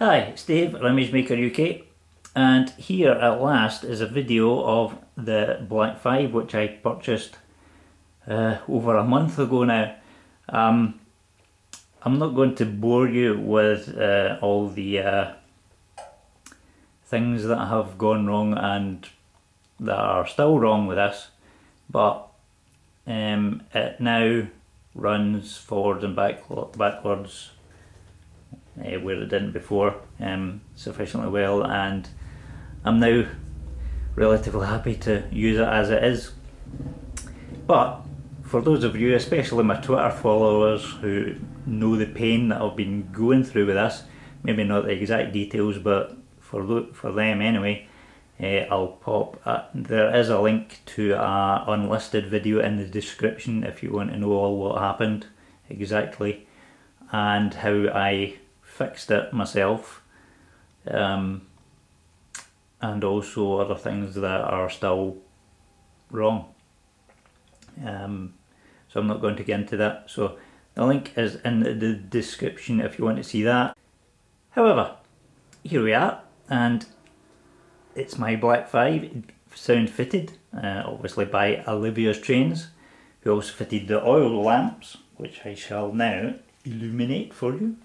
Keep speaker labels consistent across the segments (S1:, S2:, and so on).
S1: Hi, it's Dave, Image Maker UK, and here at last is a video of the Black 5 which I purchased over a month ago now. I'm not going to bore you with all the things that have gone wrong and that are still wrong with this, but it now runs forwards and backwards where it didn't before sufficiently well, and I'm now relatively happy to use it as it is. But for those of you, especially my Twitter followers, who know the pain that I've been going through with this, maybe not the exact details, but for them anyway, I'll pop there is a link to an unlisted video in the description if you want to know all what happened exactly and how I fixed it myself, and also other things that are still wrong. So I'm not going to get into that, so the link is in the description if you want to see that. However, here we are, and it's my Black 5 sound fitted, obviously by Olivia's Trains, who also fitted the oil lamps, which I shall now illuminate for you.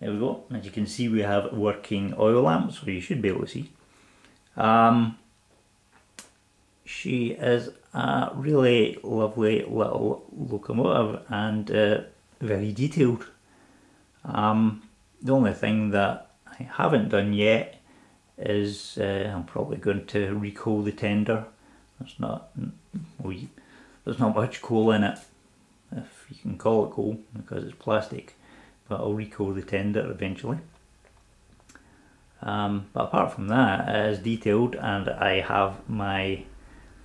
S1: There we go. As you can see, we have working oil lamps, so you should be able to see. She is a really lovely little locomotive and very detailed. The only thing that I haven't done yet is I'm probably going to recoal the tender. There's not much coal in it, if you can call it coal, because it's plastic. But I'll recoal the tender eventually. But apart from that, it is detailed, and I have my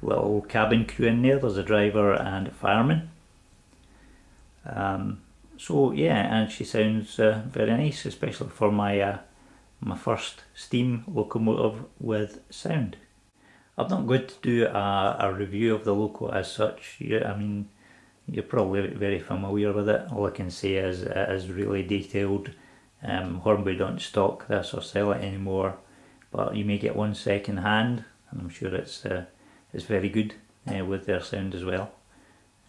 S1: little cabin crew in there. There's a driver and a fireman. So yeah, and she sounds very nice, especially for my my first steam locomotive with sound. I'm not going to do a review of the loco as such. I mean, you're probably very familiar with it. All I can say is it is really detailed. Hornby don't stock this or sell it anymore, but you may get one second hand, and I'm sure it's very good with their sound as well.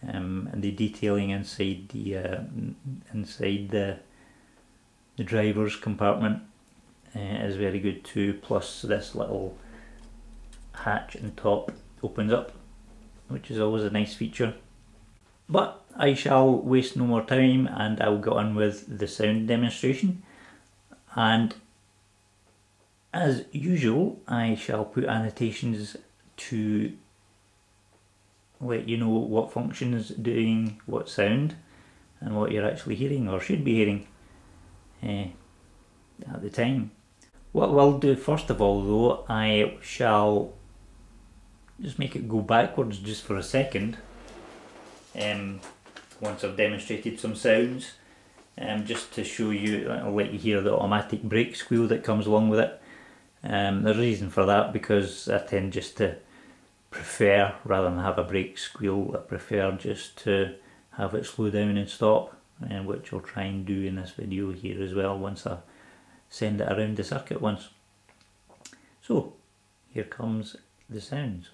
S1: And the detailing inside the driver's compartment is very good too. Plus this little hatch on top opens up, which is always a nice feature. But I shall waste no more time, and I'll get on with the sound demonstration. And as usual, I shall put annotations to let you know what function is doing what sound and what you're actually hearing, or should be hearing at the time. What we'll do first of all though, I shall just make it go backwards just for a second. Once I've demonstrated some sounds, just to show you, I'll let you hear the automatic brake squeal that comes along with it. There's a reason for that, because I tend just to prefer, rather than have a brake squeal, I prefer just to have it slow down and stop, which I'll try and do in this video here as well once I send it around the circuit once. So here comes the sounds.